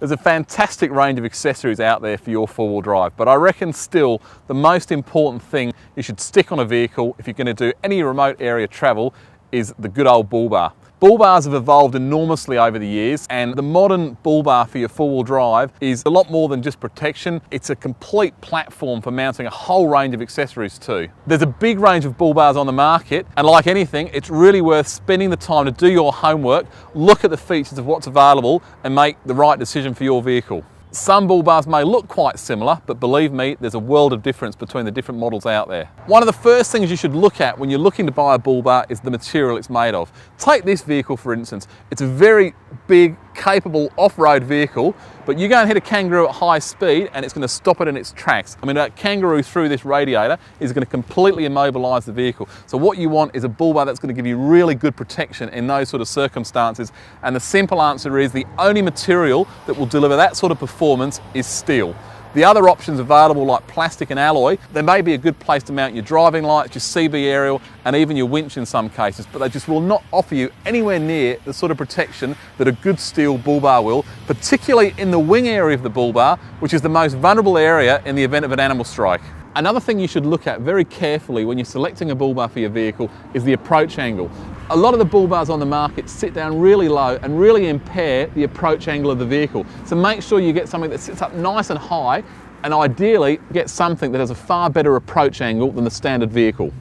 There's a fantastic range of accessories out there for your four-wheel drive, but I reckon still the most important thing you should stick on a vehicle if you're going to do any remote area travel is the good old bull bar. Bull bars have evolved enormously over the years, and the modern bull bar for your four-wheel drive is a lot more than just protection. It's a complete platform for mounting a whole range of accessories too. There's a big range of bull bars on the market, and like anything, it's really worth spending the time to do your homework, look at the features of what's available, and make the right decision for your vehicle. Some bull bars may look quite similar, but believe me, there's a world of difference between the different models out there. One of the first things you should look at when you're looking to buy a bull bar is the material it's made of. Take this vehicle for instance. It's a very big, capable off-road vehicle, but you go and hit a Kangaroo at high speed and it's going to stop it in its tracks. I mean, that Kangaroo through this radiator is going to completely immobilise the vehicle. So what you want is a bull bar that's going to give you really good protection in those sort of circumstances, and the simple answer is the only material that will deliver that sort of performance is steel. The other options available, like plastic and alloy, they may be a good place to mount your driving lights, your CB aerial, and even your winch in some cases, but they just will not offer you anywhere near the sort of protection that a good steel bull bar will, particularly in the wing area of the bull bar, which is the most vulnerable area in the event of an animal strike. Another thing you should look at very carefully when you're selecting a bull bar for your vehicle is the approach angle. A lot of the bull bars on the market sit down really low and really impair the approach angle of the vehicle. So make sure you get something that sits up nice and high, and ideally get something that has a far better approach angle than the standard vehicle.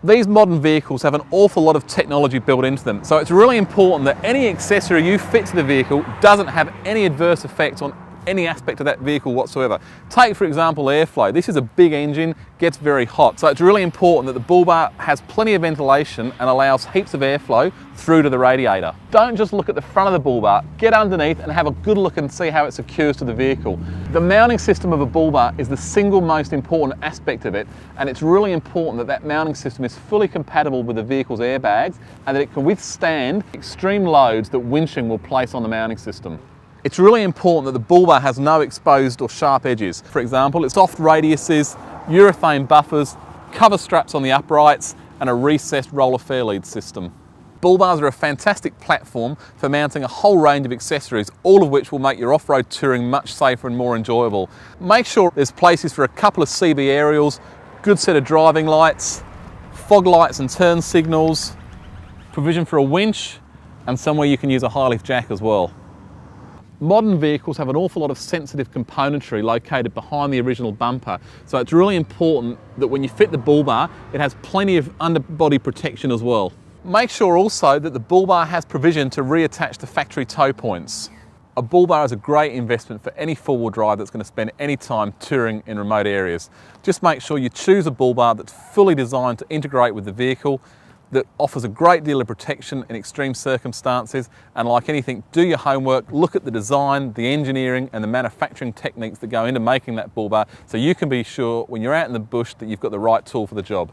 These modern vehicles have an awful lot of technology built into them, so it's really important that any accessory you fit to the vehicle doesn't have any adverse effects on any aspect of that vehicle whatsoever. Take for example airflow. This is a big engine, gets very hot, so it's really important that the bull bar has plenty of ventilation and allows heaps of airflow through to the radiator. Don't just look at the front of the bull bar, get underneath and have a good look and see how it secures to the vehicle. The mounting system of a bull bar is the single most important aspect of it, and it's really important that that mounting system is fully compatible with the vehicle's airbags and that it can withstand extreme loads that winching will place on the mounting system. It's really important that the bull bar has no exposed or sharp edges. For example, its soft radiuses, urethane buffers, cover straps on the uprights, and a recessed roller fair lead system. Bull bars are a fantastic platform for mounting a whole range of accessories, all of which will make your off-road touring much safer and more enjoyable. Make sure there's places for a couple of CB aerials, good set of driving lights, fog lights and turn signals, provision for a winch, and somewhere you can use a high lift jack as well. Modern vehicles have an awful lot of sensitive componentry located behind the original bumper, so it's really important that when you fit the bull bar, it has plenty of underbody protection as well. Make sure also that the bull bar has provision to reattach the factory tow points. A bull bar is a great investment for any four-wheel drive that's going to spend any time touring in remote areas. Just make sure you choose a bull bar that's fully designed to integrate with the vehicle, that offers a great deal of protection in extreme circumstances, and like anything, do your homework, look at the design, the engineering and the manufacturing techniques that go into making that bull bar, so you can be sure when you're out in the bush that you've got the right tool for the job.